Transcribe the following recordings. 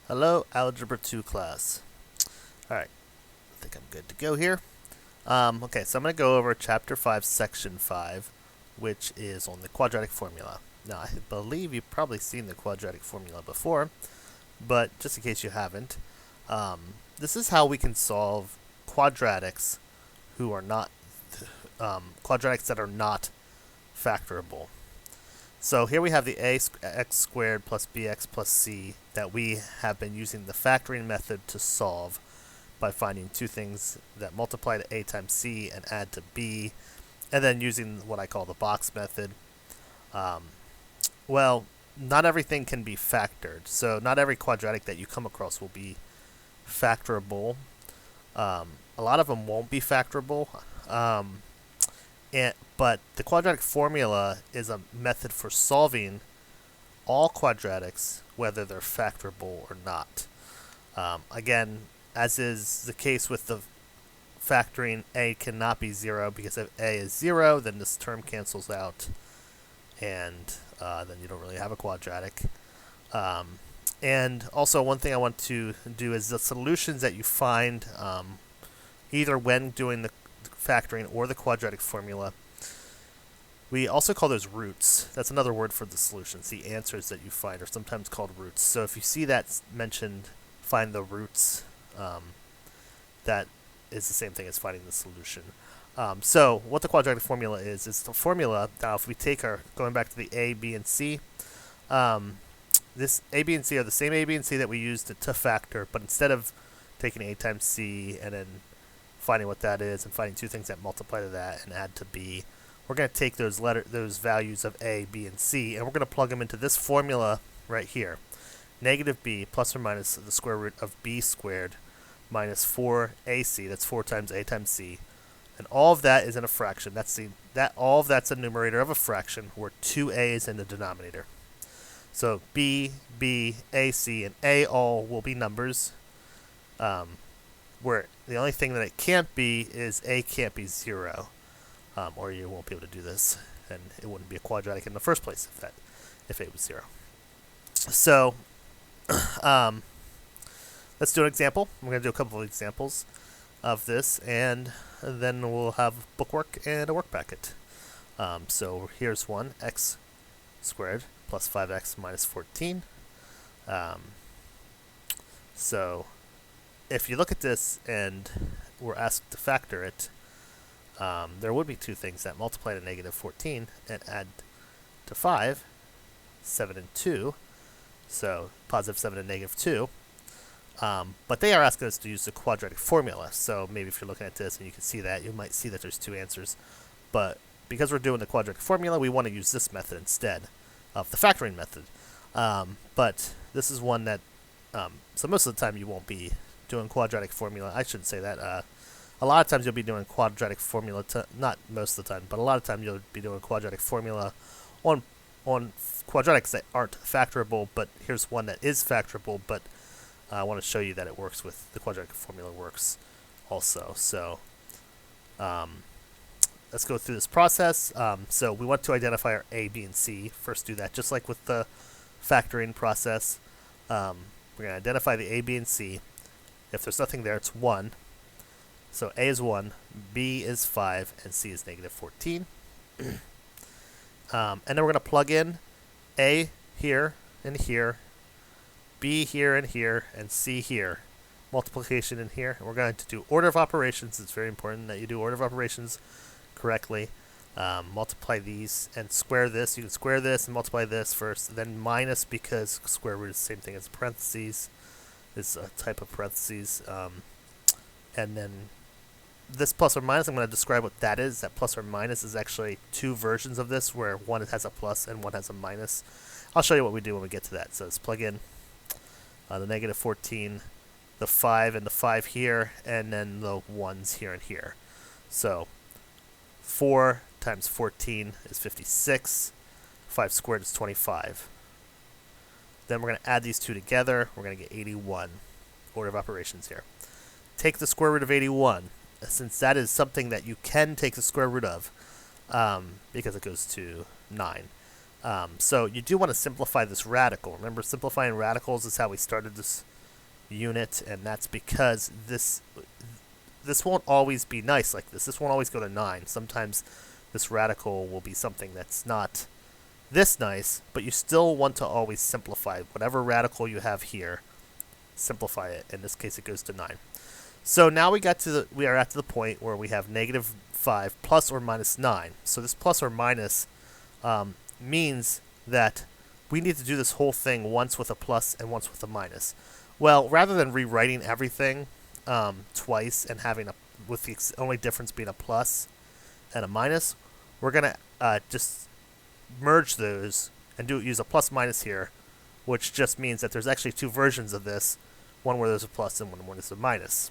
Hello, Algebra 2 class. Alright, I think I'm good to go here. Okay, so I'm going to go over Chapter 5, Section 5, which is on the quadratic formula. Now, I believe you've probably seen the quadratic formula before, but just in case you haven't, this is how we can solve quadratics who are not, quadratics that are not factorable. So here we have the ax squared plus bx plus c that we have been using the factoring method to solve by finding two things that multiply to a times c and add to b, and then using what I call the box method. Um, well, not everything can be factored, so not every quadratic that you come across will be factorable. A lot of them won't be factorable. But the quadratic formula is a method for solving all quadratics, whether they're factorable or not. Again, as is the case with the factoring, a cannot be 0, because if a is 0, then this term cancels out, and then you don't really have a quadratic. And also, one thing I want to do is the solutions that you find, either when doing the factoring or the quadratic formula, we also call those roots. That's another word for the solutions. The answers that you find are sometimes called roots. So if you see that mentioned, find the roots. That is the same thing as finding the solution. So what the quadratic formula is the formula. Now, if we take our, going back to the a, b, and c, this a, b, and c are the same a, b, and c that we used to factor, but instead of taking a times c and then finding what that is and finding two things that multiply to that and add to b, we're going to take those values of a, b, and c, and we're going to plug them into this formula right here. Negative b plus or minus the square root of b squared minus 4ac. That's 4 times a times c. And all of that is in a fraction. All of that's a numerator of a fraction where 2a is in the denominator. So b, a, c, and a all will be numbers. Where the only thing that it can't be is a can't be 0. Or you won't be able to do this, and it wouldn't be a quadratic in the first place if a was 0. So let's do an example. I'm going to do a couple of examples of this, and then we'll have bookwork and a work packet. So here's one: x squared plus 5x minus 14. So if you look at this and we're asked to factor it, there would be two things that multiply to negative 14 and add to 5, 7 and 2, so positive 7 and negative 2. But they are asking us to use the quadratic formula, so maybe if you're looking at this and you can see that, you might see that there's two answers. But because we're doing the quadratic formula, we want to use this method instead of the factoring method. But this is one that, so most of the time you won't be doing quadratic formula. I shouldn't say that. A lot of times you'll be doing quadratic formula, not most of the time, but a lot of time you'll be doing quadratic formula on quadratics that aren't factorable, but here's one that is factorable, but I want to show you that it works with, the quadratic formula works also. So let's go through this process. So we want to identify our a, b, and c. First do that, just like with the factoring process. We're going to identify the a, b, and c. If there's nothing there, it's 1. So a is 1, b is 5, and c is negative 14. And then we're going to plug in a here and here, b here and here, and c here. Multiplication in here. And we're going to do order of operations. It's very important that you do order of operations correctly. Multiply these and square this. You can square this and multiply this first, then minus, because square root is the same thing as parentheses. It's a type of parentheses. And then this plus or minus, I'm going to describe what that is. That plus or minus is actually two versions of this, where one has a plus and one has a minus. I'll show you what we do when we get to that. So let's plug in the negative 14, the 5 and the 5 here, and then the 1s here and here. So 4 times 14 is 56. 5 squared is 25. Then we're going to add these two together. We're going to get 81. Order of operations here. Take the square root of 81, since that is something that you can take the square root of, because it goes to 9. So you do want to simplify this radical. Remember, simplifying radicals is how we started this unit, and that's because this won't always be nice like this. This won't always go to 9. Sometimes this radical will be something that's not this nice, but you still want to always simplify. Whatever radical you have here, simplify it. In this case, it goes to 9. So now we are at the point where we have negative 5 plus or minus 9. So this plus or minus means that we need to do this whole thing once with a plus and once with a minus. Well, rather than rewriting everything twice and having with the only difference being a plus and a minus, we're gonna just merge those and use a plus minus here, which just means that there's actually two versions of this, one where there's a plus and one where there's a minus.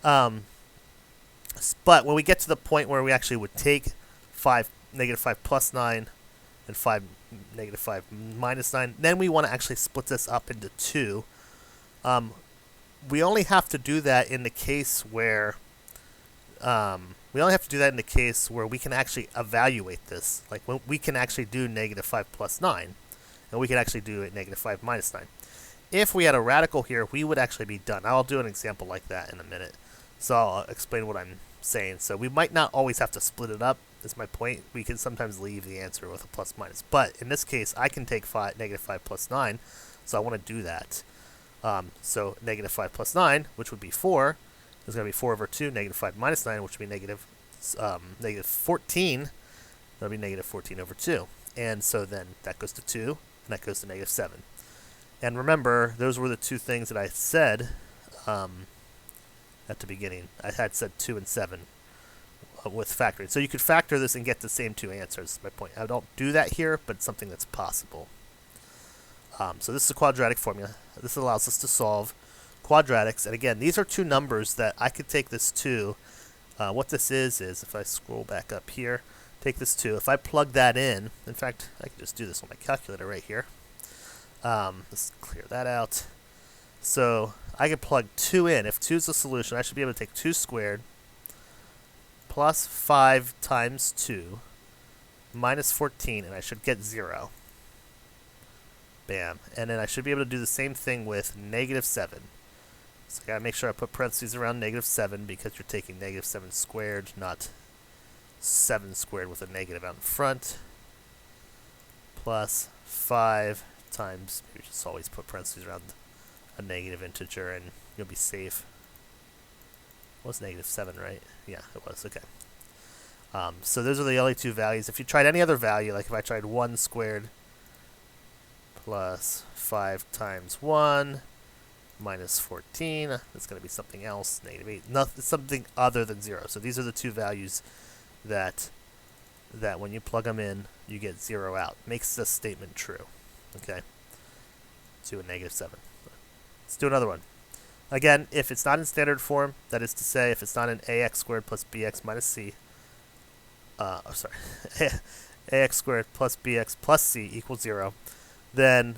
But when we get to the point where we actually would take negative 5 plus 9 and negative 5 minus 9, then we want to actually split this up into 2. We only have to do that in the case where we can actually evaluate this. Like when we can actually do negative 5 plus 9, and we can actually do it negative 5 minus 9. If we had a radical here, we would actually be done. I'll do an example like that in a minute. So I'll explain what I'm saying. So we might not always have to split it up, is my point. We can sometimes leave the answer with a plus minus. But in this case, I can take negative 5 plus 9, so I want to do that. So negative 5 plus 9, which would be 4, is going to be 4 over 2. Negative 5 minus 9, which would be negative 14. That would be negative 14 over 2. And so then that goes to 2, and that goes to negative 7. And remember, those were the two things that I said at the beginning. I had said 2 and 7 with factoring. So you could factor this and get the same two answers, is my point. I don't do that here, but it's something that's possible. So this is a quadratic formula. This allows us to solve quadratics. And again, these are two numbers that I could take this to. What this is if I scroll back up here, take this 2. If I plug that in fact, I can just do this on my calculator right here. Let's clear that out. So I can plug 2 in. If 2 is the solution, I should be able to take 2 squared plus 5 times 2 minus 14, and I should get 0. Bam. And then I should be able to do the same thing with negative 7. So I gotta make sure I put parentheses around negative 7 because you're taking negative 7 squared, not 7 squared with a negative out in front. Plus 5 times, maybe just always put parentheses around a negative integer and you'll be safe. It was negative 7, right? Yeah, it was. Okay. So those are the only two values. If you tried any other value, like if I tried 1 squared plus 5 times 1 minus 14, that's going to be something else, negative 8, something other than 0. So these are the two values that when you plug them in, you get 0 out. Makes this statement true. Okay? To a negative 7. Let's do another one. Again, if it's not in standard form, that is to say, if it's not in ax squared plus bx minus c, ax squared plus bx plus c equals 0, then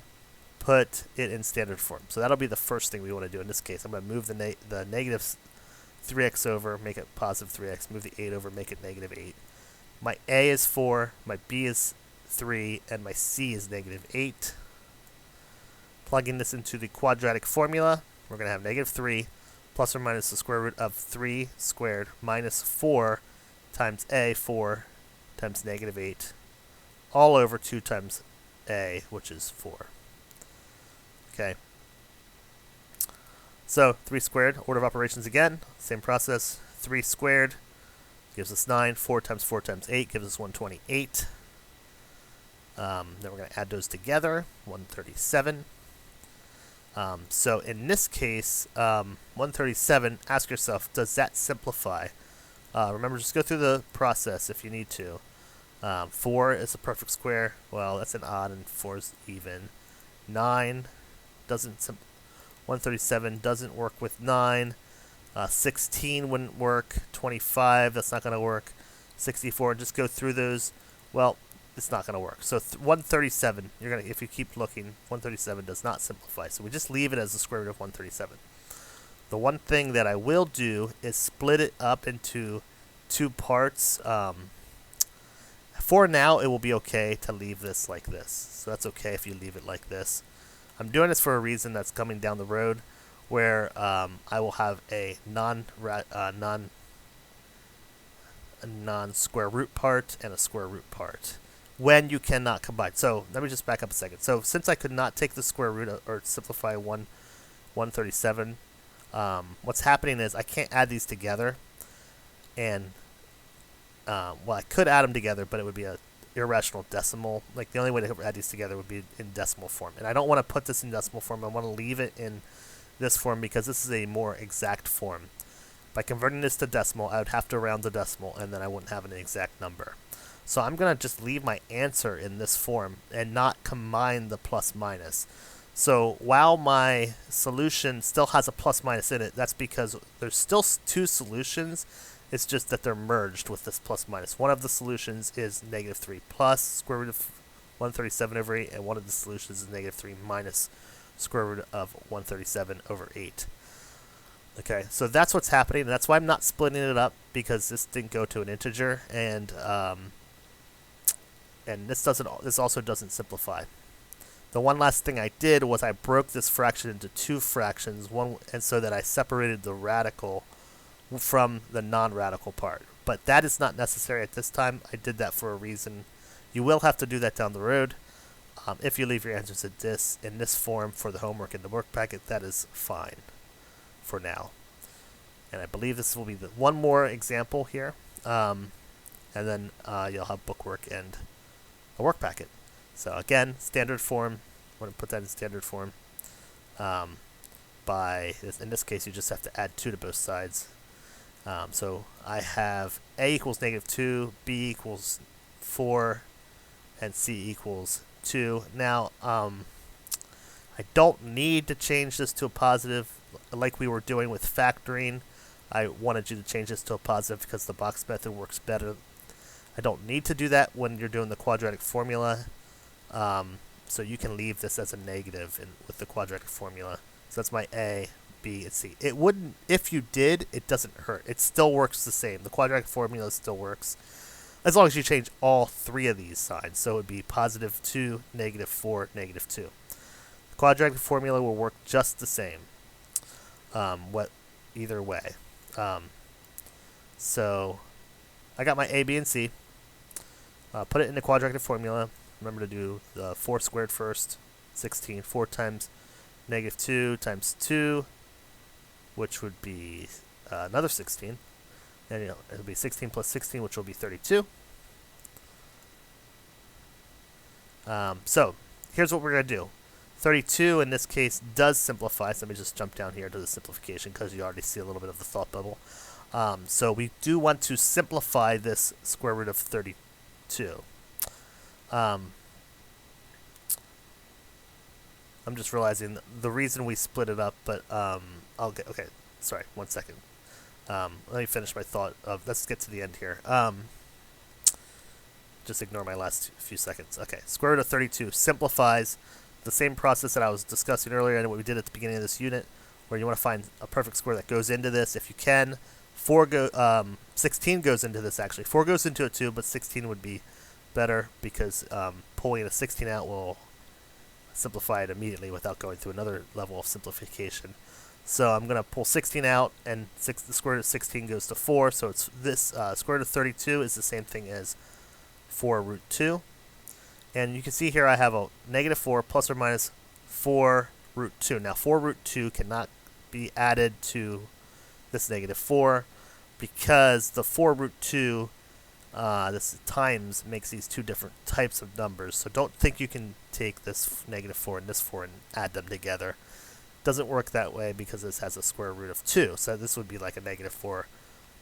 put it in standard form. So that'll be the first thing we want to do in this case. I'm going to move the negative 3x over, make it positive 3x, move the 8 over, make it negative 8. My a is 4, my b is 3, and my c is negative 8. Plugging this into the quadratic formula, we're going to have negative 3 plus or minus the square root of 3 squared minus 4 times a, 4 times negative 8, all over 2 times a, which is 4. Okay. So 3 squared, order of operations again, same process. 3 squared gives us 9. 4 times 4 times 8 gives us 128. Then we're going to add those together, 137. So in this case, 137, ask yourself, does that simplify? Remember, just go through the process if you need to. 4 is a perfect square. Well, that's an odd, and 4 is even. 9 doesn't. 137 doesn't work with 9. 16 wouldn't work. 25, that's not going to work. 64, just go through those. Well, it's not going to work. So 137, if you keep looking, 137 does not simplify. So we just leave it as the square root of 137. The one thing that I will do is split it up into 2 parts. For now, it will be okay to leave this like this. So that's okay if you leave it like this. I'm doing this for a reason that's coming down the road. where I will have a non-square root part and a square root part when you cannot combine. So let me just back up a second. So since I could not take the square root or simplify 137, what's happening is I can't add these together, and well, I could add them together, but it would be a irrational decimal. Like the only way to add these together would be in decimal form, and I don't want to put this in decimal form. I want to leave it in this form because this is a more exact form. By converting this to decimal, I would have to round the decimal, and then I wouldn't have an exact number. So I'm going to just leave my answer in this form and not combine the plus minus. So while my solution still has a plus minus in it, that's because there's still two solutions. It's just that they're merged with this plus minus. One of the solutions is negative 3 plus square root of 137 over 8, and one of the solutions is negative 3 minus square root of 137 over 8. Okay, so that's what's happening, and that's why I'm not splitting it up, because this didn't go to an integer, and this also doesn't simplify. The one last thing I did was I broke this fraction into two fractions, and so that I separated the radical from the non-radical part. But that is not necessary at this time. I did that for a reason. You will have to do that down the road. If you leave your answers in this form for the homework in the work packet, that is fine for now. And I believe this will be one more example here. And then you'll have bookwork and a work packet. So again, standard form. I want to put that in standard form. In this case, you just have to add 2 to both sides. So I have a equals negative 2, b equals 4, and c equals 2. Now, I don't need to change this to a positive like we were doing with factoring. I wanted you to change this to a positive because the box method works better. I don't need to do that when you're doing the quadratic formula. So you can leave this as a negative with the quadratic formula. So that's my A, B, and C. It wouldn't, if you did, it doesn't hurt. It still works the same. The quadratic formula still works as long as you change all 3 of these signs. So it would be positive 2, negative 4, negative 2. The quadratic formula will work just the same. Either way. So I got my A, B, and C. Put it in the quadratic formula. Remember to do the 4 squared first. 16. 4 times negative 2 times 2, which would be another 16. And it'll be 16 plus 16, which will be 32. So here's what we're going to do. 32 in this case does simplify. So let me just jump down here to the simplification because you already see a little bit of the thought bubble. So we do want to simplify this square root of 32. I'm just realizing the reason we split it up, but okay, sorry, 1 second. Let me finish my thought let's get to the end here. Just ignore my last few seconds. Okay, square root of 32 simplifies. The same process that I was discussing earlier and what we did at the beginning of this unit, where you want to find a perfect square that goes into this if you can. 16 goes into this actually. 4 goes into it too, but 16 would be better because pulling a 16 out will simplify it immediately without going through another level of simplification. So I'm going to pull 16 out, and the square root of 16 goes to 4. So it's this square root of 32 is the same thing as 4 root 2. And you can see here I have a negative 4 plus or minus 4 root 2. Now 4 root 2 cannot be added to this negative 4 because the 4 root 2, this times makes these two different types of numbers. So don't think you can take this negative 4 and this 4 and add them together. Doesn't work that way because this has a square root of 2. So this would be like a negative 4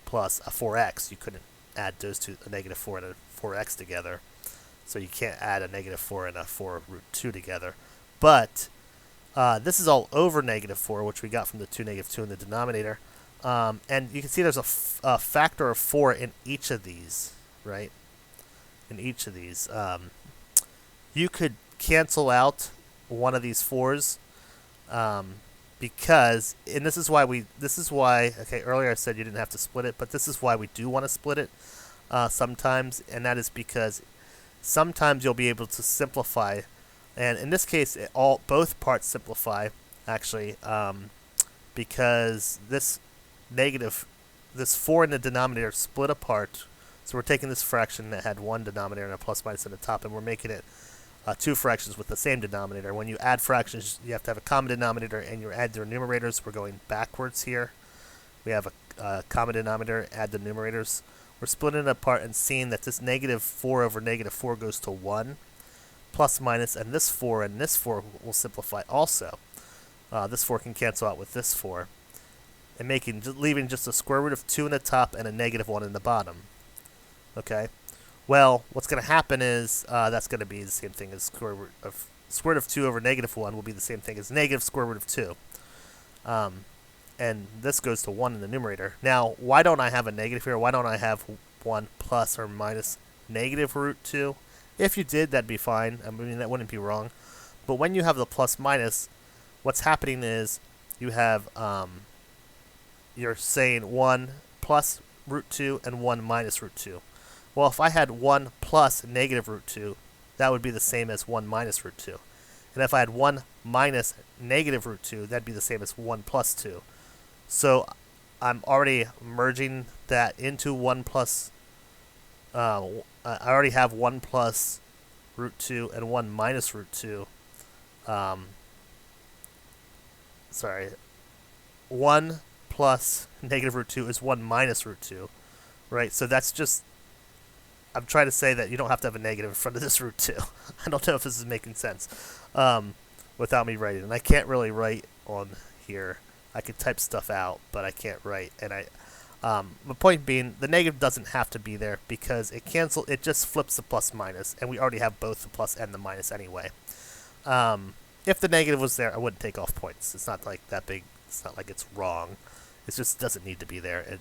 plus a 4x. You couldn't add those two, a negative 4 and a 4x together. So you can't add a negative 4 and a 4 root 2 together. But this is all over negative 4, which we got from the 2 negative 2 in the denominator. And you can see there's a factor of 4 in each of these, right? In each of these. You could cancel out one of these 4s because, and this is why, okay, earlier I said you didn't have to split it, but this is why we do want to split it sometimes, and that is because sometimes you'll be able to simplify, and in this case, both parts simplify, actually. because this 4 in the denominator split apart. So we're taking this fraction that had one denominator and a plus minus at the top, and we're making it two fractions with the same denominator. When you add fractions, you have to have a common denominator, and you add their numerators. We're going backwards here. We have a common denominator, add the numerators. We're splitting it apart and seeing that this negative 4 over negative 4 goes to 1, plus minus, and this 4 will simplify also. This 4 can cancel out with this 4, and leaving just a square root of 2 in the top and a negative 1 in the bottom. Okay? Well, what's going to happen is that's going to be the same thing as square root of 2 over negative 1 will be the same thing as negative square root of 2. And this goes to 1 in the numerator. Now, why don't I have a negative here? Why don't I have 1 plus or minus negative root 2? If you did, that'd be fine. I mean, that wouldn't be wrong. But when you have the plus minus, what's happening is you have, you're saying 1 plus root 2 and 1 minus root 2. Well, if I had 1 plus negative root 2, that would be the same as 1 minus root 2. And if I had 1 minus negative root 2, that'd be the same as 1 plus 2. So I'm already merging that into 1 plus, I already have 1 plus root 2 and 1 minus root 2. 1 plus negative root 2 is 1 minus root 2, right? So that's just, I'm trying to say that you don't have to have a negative in front of this root 2. I don't know if this is making sense without me writing. And I can't really write on here. I could type stuff out, but I can't write. And the point being, the negative doesn't have to be there because it just flips the plus minus, and we already have both the plus and the minus anyway. If the negative was there, I wouldn't take off points. It's not like that big. It's not like it's wrong. It just doesn't need to be there. It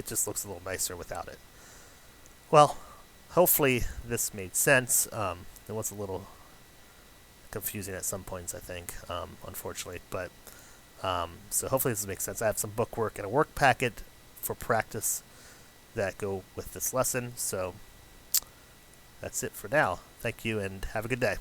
just looks a little nicer without it. Well, hopefully this made sense. It was a little confusing at some points, I think, unfortunately. But so hopefully this makes sense. I have some bookwork and a work packet for practice that go with this lesson. So that's it for now. Thank you and have a good day.